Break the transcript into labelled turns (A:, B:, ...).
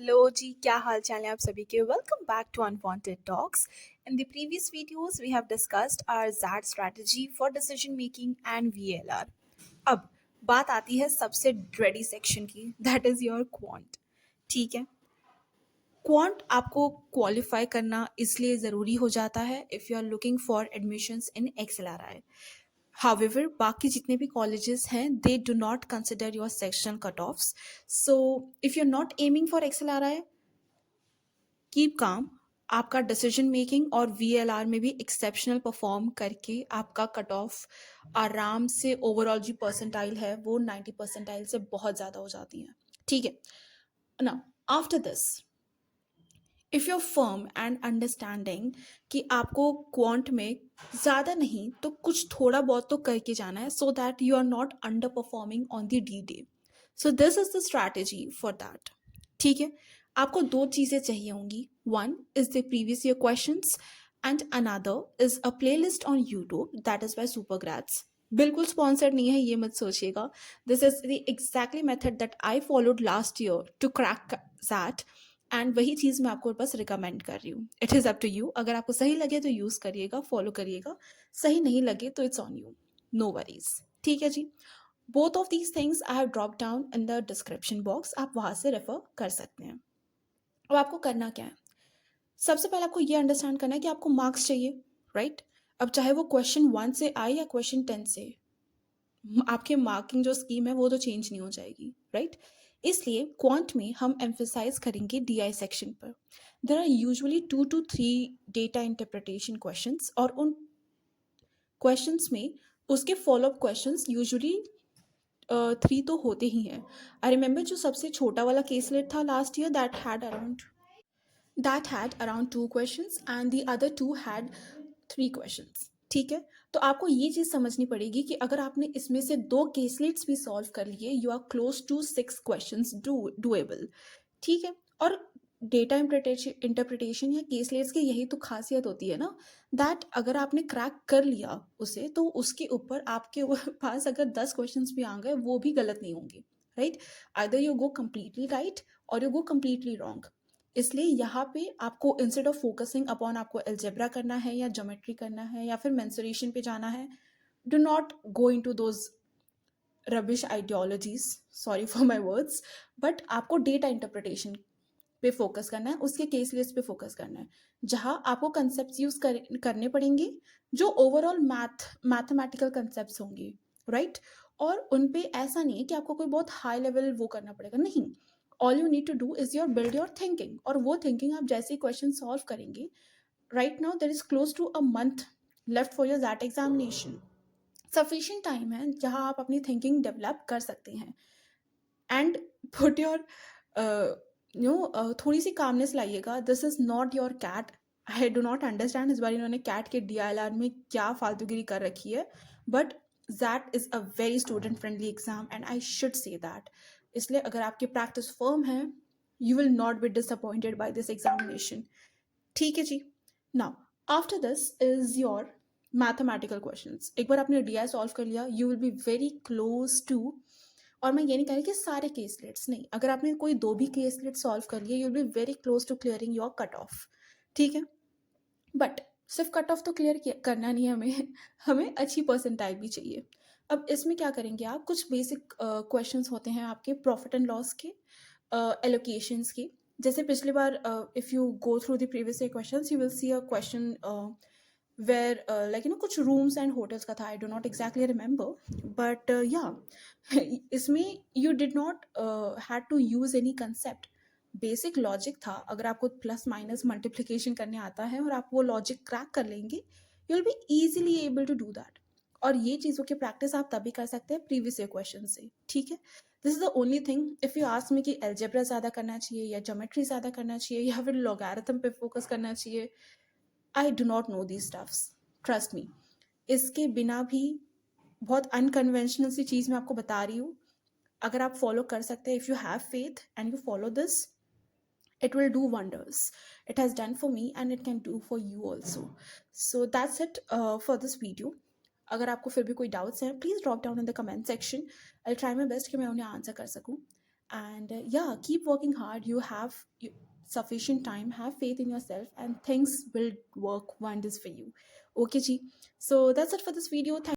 A: Hello जी, क्या हाल चाल है आप सभी के। Welcome back to unwanted talks. In the previous videos we have discussed our Z strategy for decision making and VLR. अब बात आती है सबसे ड्रेडी सेक्शन की, दैट इज़ योर क्वांट। ठीक है, क्वांट आपको क्वालिफाई करना इसलिए ज़रूरी हो जाता है if you are looking for admissions in XLRI। However, बाकी जितने भी colleges हैं, they do not consider your section cutoffs. So, if you're not aiming for XLRI, keep calm. आपका डिसीजन मेकिंग और वीएलआर में भी एक्सेप्शनल परफॉर्म करके आपका कट ऑफ आराम से ओवरऑल जी परसेंटाइल है वो 90 परसेंटाइल से बहुत ज़्यादा हो जाती है। ठीक है ना। After this, if you firm and understanding कि आपको क्वांट में ज़्यादा नहीं तो कुछ थोड़ा बहुत तो करके जाना है so that you are not underperforming on the D day. So this is the strategy for that. ठीक है, आपको दो चीज़ें चाहिए होंगी। One is the previous year questions and another is a playlist on YouTube that is by Supergrades. बिल्कुल sponsored नहीं है, ये मत सोचिएगा। This is the exactly method that I followed last year to crack that, and वही चीज़ मैं आपको बस रिकमेंड कर रही हूँ। It is up to you. अगर आपको सही लगे तो यूज़ करिएगा, फॉलो करिएगा। सही नहीं लगे तो it's on you, no worries. ठीक है जी। Both of these things I have drop down in the description box, आप वहाँ से रेफर कर सकते हैं। अब आपको करना क्या है, सबसे पहले आपको ये अंडरस्टैंड करना है कि आपको मार्क्स चाहिए, राइट। अब चाहे वो क्वेश्चन 1 से आए या क्वेश्चन 10 से, आपके मार्किंग जो स्कीम है वो तो चेंज नहीं हो जाएगी, राइट। इसलिए क्वांट में हम एम्फेसाइज करेंगे डीआई सेक्शन पर। There are usually 2 to 3 data interpretation questions, और उन क्वेश्चंस में उसके फॉलोअप क्वेश्चंस यूजुअली 3 तो होते ही हैं। आई रिमेंबर जो सबसे छोटा वाला केसलेट था last year, that had around 2 questions and the other 2 had 3 questions। ठीक है, तो आपको ये चीज़ समझनी पड़ेगी कि अगर आपने इसमें से 2 केसलेट्स भी सॉल्व कर लिए, you are close to 6 questions doable. ठीक है, और डेटा इंटरप्रिटेशन या केसलेट्स की यही तो खासियत होती है ना, दैट अगर आपने क्रैक कर लिया उसे तो उसके ऊपर आपके पास अगर 10 क्वेश्चंस भी आ गए वो भी गलत नहीं होंगे, right. Either you go completely right और यू गो कम्प्लीटली रॉन्ग। इसलिए यहाँ पे आपको इंस्टेड ऑफ फोकसिंग अपॉन आपको एल्जेब्रा करना है या ज्योमेट्री करना है या फिर मेंसुरेशन पे जाना है, do not go into those rubbish ideologies, sorry for my words, but आपको डेटा इंटरप्रिटेशन पे फोकस करना है, उसके केस लिस्ट पे फोकस करना है, जहाँ आपको कंसेप्ट यूज करने पड़ेंगे जो ओवरऑल मैथमेटिकल कंसेप्ट होंगे, राइट। और उन पे ऐसा नहीं है कि आपको कोई बहुत हाई लेवल वो करना पड़ेगा, नहीं। All you need to do is your build your thinking, और वो थिंकिंग आप जैसे ही क्वेश्चन सॉल्व करेंगे, right now there is close to a month left for your that examination. Sufficient time है जहाँ आप अपनी थिंकिंग डेवलप कर सकते हैं, एंड पुट योर थोड़ी सी कामनेस लाइएगा। This is not your CAT. I do not understand इस बार इन्होंने कैट के DILR में क्या फालतूगिरी कर रखी है, but that is a very student friendly exam and I should say that. इसलिए अगर आपकी प्रैक्टिस फर्म है, you will not be disappointed by this examination. ठीक है जी। Now after this is your mathematical questions. एक बार आपने DI सॉल्व कर लिया, you will be very close to, और मैं ये नहीं कह रही कि सारे केसलेट्स नहीं, अगर आपने कोई 2 भी केसलेट सॉल्व कर लिए, you will be very close to clearing your cut off. ठीक है, बट सिर्फ कट ऑफ तो क्लियर करना नहीं है हमें, हमें अच्छी परसेंटाइल भी चाहिए। अब इसमें क्या करेंगे आप, कुछ बेसिक क्वेश्चंस होते हैं आपके प्रॉफिट एंड लॉस के, एलोकेशंस के। जैसे पिछली बार if you go through the previous year questions, you will see a question where like कुछ रूम्स एंड होटल्स का था। I do not exactly remember, but या इसमें you did not had to use any concept, basic logic था। अगर आपको plus minus multiplication करने आता है और आप वो लॉजिक क्रैक कर लेंगे, you will be easily able to do that. और ये चीज़ों की प्रैक्टिस आप तभी कर सकते हैं प्रीवियस ईयर क्वेश्चन से। ठीक है, this is the only thing. If you ask me कि एल्जेब्रा ज़्यादा करना चाहिए या ज्योमेट्री ज़्यादा करना चाहिए या फिर लॉगरिथम पे फोकस करना चाहिए, आई do not know these stuffs, trust me. इसके बिना भी बहुत अनकन्वेंशनल सी चीज़ मैं आपको बता रही हूँ, अगर आप फॉलो कर सकते हैं, if you have faith and you follow this, it will do wonders. It has done for me and it can do for you also. So that's it for this video. अगर आपको फिर भी कोई doubts हैं, please drop down in the comment section. I try my best कि मैं उन्हें answer कर सकूँ। And yeah, keep working hard. You have sufficient time, have faith in yourself, and things will work wonders for you. Okay, Ji. So that's it for this video.